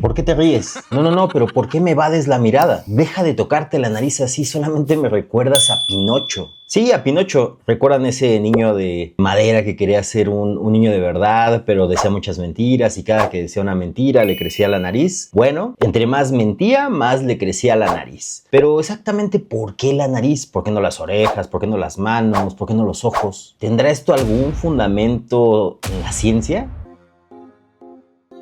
¿Por qué te ríes? No, pero ¿por qué me evades la mirada? Deja de tocarte la nariz así, solamente me recuerdas a Pinocho. Sí, a Pinocho. ¿Recuerdan ese niño de madera que quería ser un niño de verdad, pero decía muchas mentiras y cada que decía una mentira le crecía la nariz? Bueno, entre más mentía, más le crecía la nariz. Pero exactamente ¿por qué la nariz? ¿Por qué no las orejas? ¿Por qué no las manos? ¿Por qué no los ojos? ¿Tendrá esto algún fundamento en la ciencia?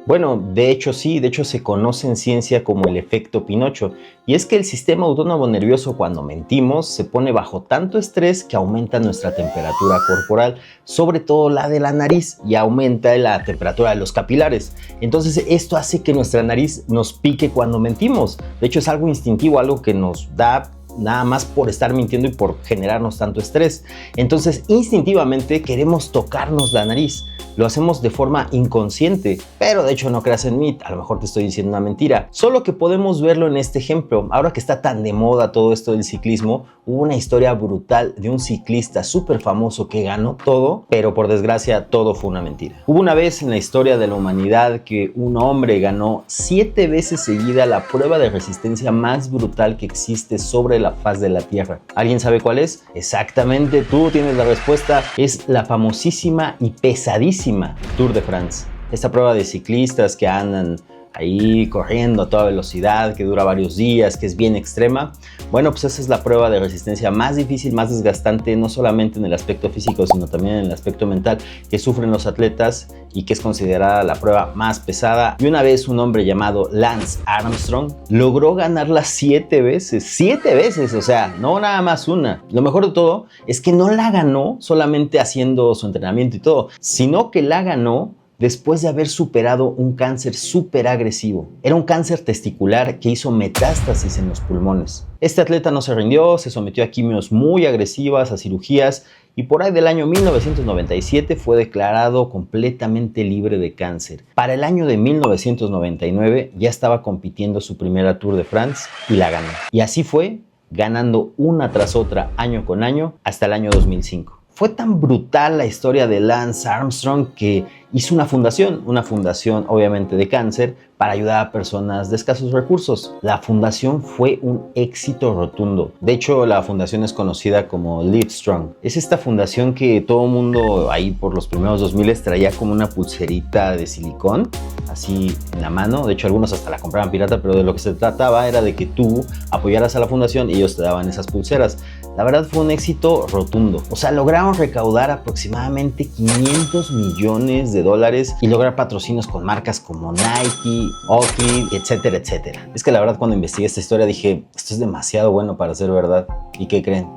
Bueno, de hecho sí, de hecho se conoce en ciencia como el efecto Pinocho, y es que el sistema autónomo nervioso cuando mentimos se pone bajo tanto estrés que aumenta nuestra temperatura corporal, sobre todo la de la nariz, y aumenta la temperatura de los capilares. Entonces esto hace que nuestra nariz nos pique cuando mentimos. De hecho es algo instintivo, algo que nos da nada más por estar mintiendo y por generarnos tanto estrés. Entonces instintivamente queremos tocarnos la nariz. Lo hacemos de forma inconsciente, pero de hecho no creas en mí, a lo mejor te estoy diciendo una mentira. Solo que podemos verlo en este ejemplo. Ahora que está tan de moda todo esto del ciclismo, hubo una historia brutal de un ciclista súper famoso que ganó todo, pero por desgracia todo fue una mentira. Hubo una vez en la historia de la humanidad que un hombre ganó 7 veces seguida la prueba de resistencia más brutal que existe sobre la faz de la Tierra. ¿Alguien sabe cuál es? Exactamente, tú tienes la respuesta. Es la famosísima y pesadísima Tour de France. Esta prueba de ciclistas que andan ahí corriendo a toda velocidad, que dura varios días, que es bien extrema. Bueno, pues esa es la prueba de resistencia más difícil, más desgastante, no solamente en el aspecto físico, sino también en el aspecto mental que sufren los atletas y que es considerada la prueba más pesada. Y una vez un hombre llamado Lance Armstrong logró ganarla 7 veces. 7 veces, o sea, no nada más una. Lo mejor de todo es que no la ganó solamente haciendo su entrenamiento y todo, sino que la ganó después de haber superado un cáncer súper agresivo. Era un cáncer testicular que hizo metástasis en los pulmones. Este atleta no se rindió, se sometió a quimios muy agresivas, a cirugías, y por ahí del año 1997 fue declarado completamente libre de cáncer. Para el año de 1999 ya estaba compitiendo su primera Tour de France y la ganó. Y así fue, ganando una tras otra, año con año, hasta el año 2005. Fue tan brutal la historia de Lance Armstrong que hizo una fundación obviamente de cáncer, para ayudar a personas de escasos recursos. La fundación fue un éxito rotundo. De hecho, la fundación es conocida como Livestrong. Es esta fundación que todo el mundo ahí por los primeros 2000 traía como una pulserita de silicón, así en la mano. De hecho, algunos hasta la compraban pirata, pero de lo que se trataba era de que tú apoyaras a la fundación y ellos te daban esas pulseras. La verdad fue un éxito rotundo. O sea, lograron recaudar aproximadamente $500 millones y lograr patrocinios con marcas como Nike, Oakley, etcétera, etcétera. Es que la verdad cuando investigué esta historia dije, esto es demasiado bueno para ser verdad. ¿Y qué creen?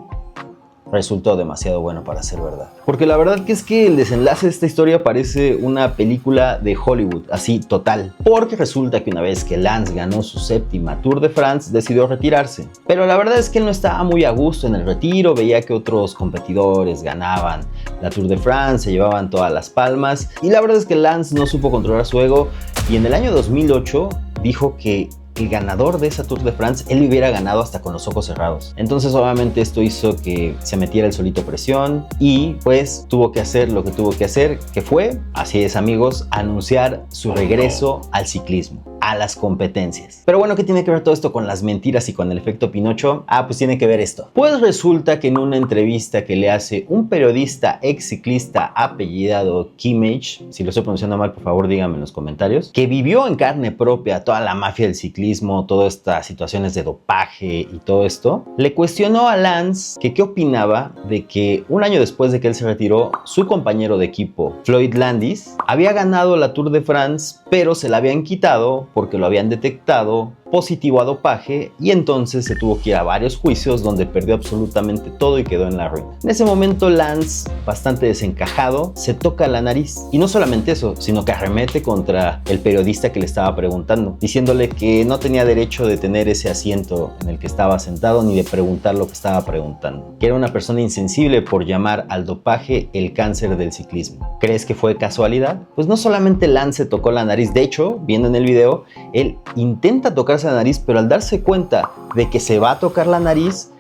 Resultó demasiado bueno para ser verdad. Porque la verdad que es que el desenlace de esta historia parece una película de Hollywood, así total. Porque resulta que una vez que Lance ganó su 7ª Tour de France, decidió retirarse. Pero la verdad es que él no estaba muy a gusto en el retiro, veía que otros competidores ganaban la Tour de France, se llevaban todas las palmas, y la verdad es que Lance no supo controlar su ego, y en el año 2008 dijo que el ganador de esa Tour de France, él hubiera ganado hasta con los ojos cerrados. Entonces obviamente esto hizo que se metiera el solito presión y pues tuvo que hacer lo que tuvo que hacer, que fue, así es amigos, anunciar su regreso al ciclismo, a las competencias. Pero bueno, ¿qué tiene que ver todo esto con las mentiras y con el efecto Pinocho? Pues tiene que ver esto. Pues resulta que en una entrevista que le hace un periodista ex ciclista apellidado Kimmage, si lo estoy pronunciando mal, por favor díganme en los comentarios, que vivió en carne propia toda la mafia del ciclismo, todas estas situaciones de dopaje y todo esto, le cuestionó a Lance que qué opinaba de que un año después de que él se retiró, su compañero de equipo, Floyd Landis, había ganado la Tour de France, pero se la habían quitado porque lo habían detectado positivo a dopaje, y entonces se tuvo que ir a varios juicios donde perdió absolutamente todo y quedó en la ruina. En ese momento Lance, bastante desencajado, se toca la nariz, y no solamente eso, sino que arremete contra el periodista que le estaba preguntando, diciéndole que no tenía derecho de tener ese asiento en el que estaba sentado ni de preguntar lo que estaba preguntando, que era una persona insensible por llamar al dopaje el cáncer del ciclismo. ¿Crees que fue casualidad? Pues no solamente Lance se tocó la nariz, de hecho, viendo en el video, él intenta tocar la nariz, pero al darse cuenta de que se va a tocar la nariz,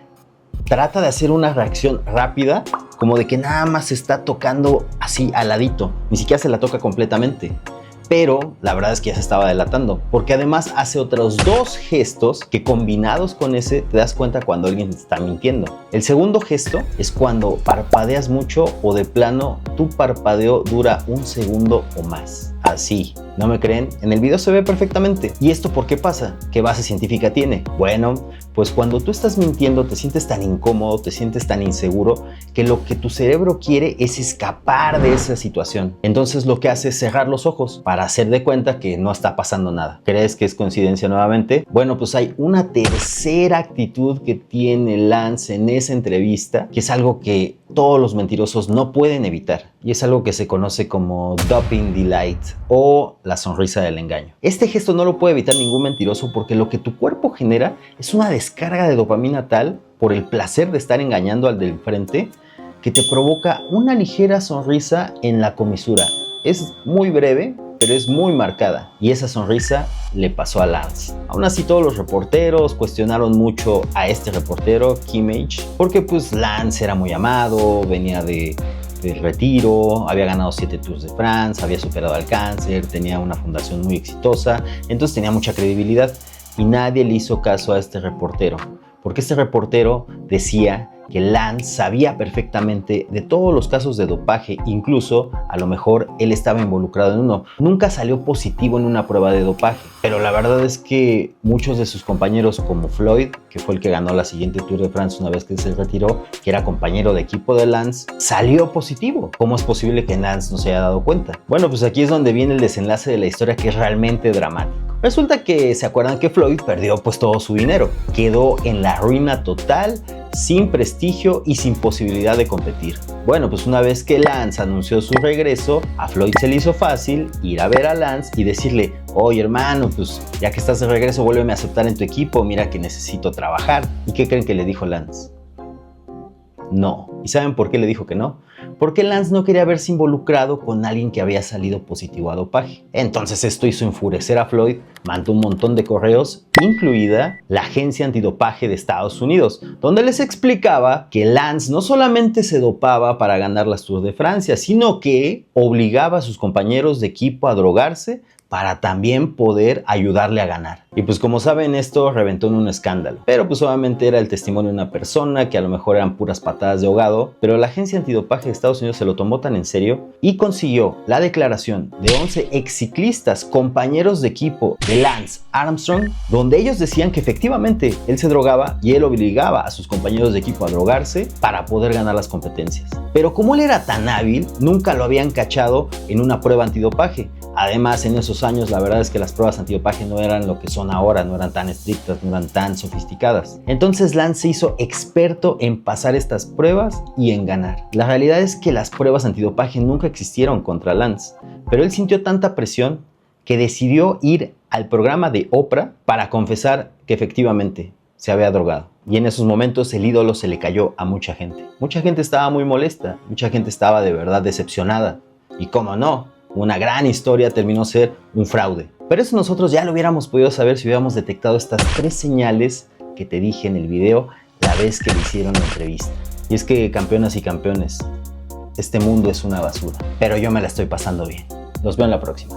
trata de hacer una reacción rápida, como de que nada más se está tocando así al ladito, ni siquiera se la toca completamente. pero la verdad es que ya se estaba delatando, porque además hace otros 2 gestos que combinados con ese te das cuenta cuando alguien te está mintiendo. El segundo gesto es cuando parpadeas mucho o de plano tu parpadeo dura 1 segundo o más. Así. ¿No me creen? En el video se ve perfectamente. ¿Y esto por qué pasa? ¿Qué base científica tiene? Bueno, pues cuando tú estás mintiendo te sientes tan incómodo, te sientes tan inseguro, que lo que tu cerebro quiere es escapar de esa situación. Entonces lo que hace es cerrar los ojos para hacer de cuenta que no está pasando nada. ¿Crees que es coincidencia nuevamente? Bueno, pues hay una tercera actitud que tiene Lance en esa entrevista, que es algo que todos los mentirosos no pueden evitar. Y es algo que se conoce como doping delight o la sonrisa del engaño. Este gesto no lo puede evitar ningún mentiroso porque lo que tu cuerpo genera es una descarga de dopamina tal por el placer de estar engañando al del frente que te provoca una ligera sonrisa en la comisura. Es muy breve, pero es muy marcada. Y esa sonrisa le pasó a Lance. Aún así, todos los reporteros cuestionaron mucho a este reportero, Kimmage, porque pues Lance era muy amado, venía de retiro, había ganado 7 Tours de France, había superado al cáncer, tenía una fundación muy exitosa, entonces tenía mucha credibilidad y nadie le hizo caso a este reportero, porque este reportero decía que Lance sabía perfectamente de todos los casos de dopaje, incluso a lo mejor él estaba involucrado en uno. Nunca salió positivo en una prueba de dopaje, pero la verdad es que muchos de sus compañeros como Floyd, que fue el que ganó la siguiente Tour de France una vez que se retiró, que era compañero de equipo de Lance, salió positivo. ¿Cómo es posible que Lance no se haya dado cuenta? Bueno, pues aquí es donde viene el desenlace de la historia, que es realmente dramático. Resulta que se acuerdan que Floyd perdió pues todo su dinero, quedó en la ruina total, sin prestigio y sin posibilidad de competir. Bueno, pues una vez que Lance anunció su regreso, a Floyd se le hizo fácil ir a ver a Lance y decirle: oye hermano, pues ya que estás de regreso, vuélveme a aceptar en tu equipo, mira que necesito trabajar. ¿Y qué creen que le dijo Lance? No. ¿Y saben por qué le dijo que no? Porque Lance no quería verse involucrado con alguien que había salido positivo a dopaje. Entonces esto hizo enfurecer a Floyd, mandó un montón de correos, incluida la Agencia Antidopaje de Estados Unidos, donde les explicaba que Lance no solamente se dopaba para ganar las Tours de Francia, sino que obligaba a sus compañeros de equipo a drogarse para también poder ayudarle a ganar. Y pues como saben, esto reventó en un escándalo. Pero pues obviamente era el testimonio de una persona que a lo mejor eran puras patadas de ahogado, pero la Agencia Antidopaje de Estados Unidos se lo tomó tan en serio y consiguió la declaración de 11 exciclistas, compañeros de equipo de Lance Armstrong, donde ellos decían que efectivamente él se drogaba y él obligaba a sus compañeros de equipo a drogarse para poder ganar las competencias. Pero como él era tan hábil, nunca lo habían cachado en una prueba antidopaje. Además, en esos años, la verdad es que las pruebas antidopaje no eran lo que son ahora, no eran tan estrictas, no eran tan sofisticadas. Entonces Lance se hizo experto en pasar estas pruebas y en ganar. La realidad es que las pruebas antidopaje nunca existieron contra Lance, pero él sintió tanta presión que decidió ir al programa de Oprah para confesar que efectivamente se había drogado. Y en esos momentos el ídolo se le cayó a mucha gente. Mucha gente estaba muy molesta, mucha gente estaba de verdad decepcionada. Y cómo no, una gran historia terminó ser un fraude. Pero eso nosotros ya lo hubiéramos podido saber si hubiéramos detectado estas 3 señales que te dije en el video la vez que le hicieron la entrevista. Y es que, campeonas y campeones, este mundo es una basura, pero yo me la estoy pasando bien. Los veo en la próxima.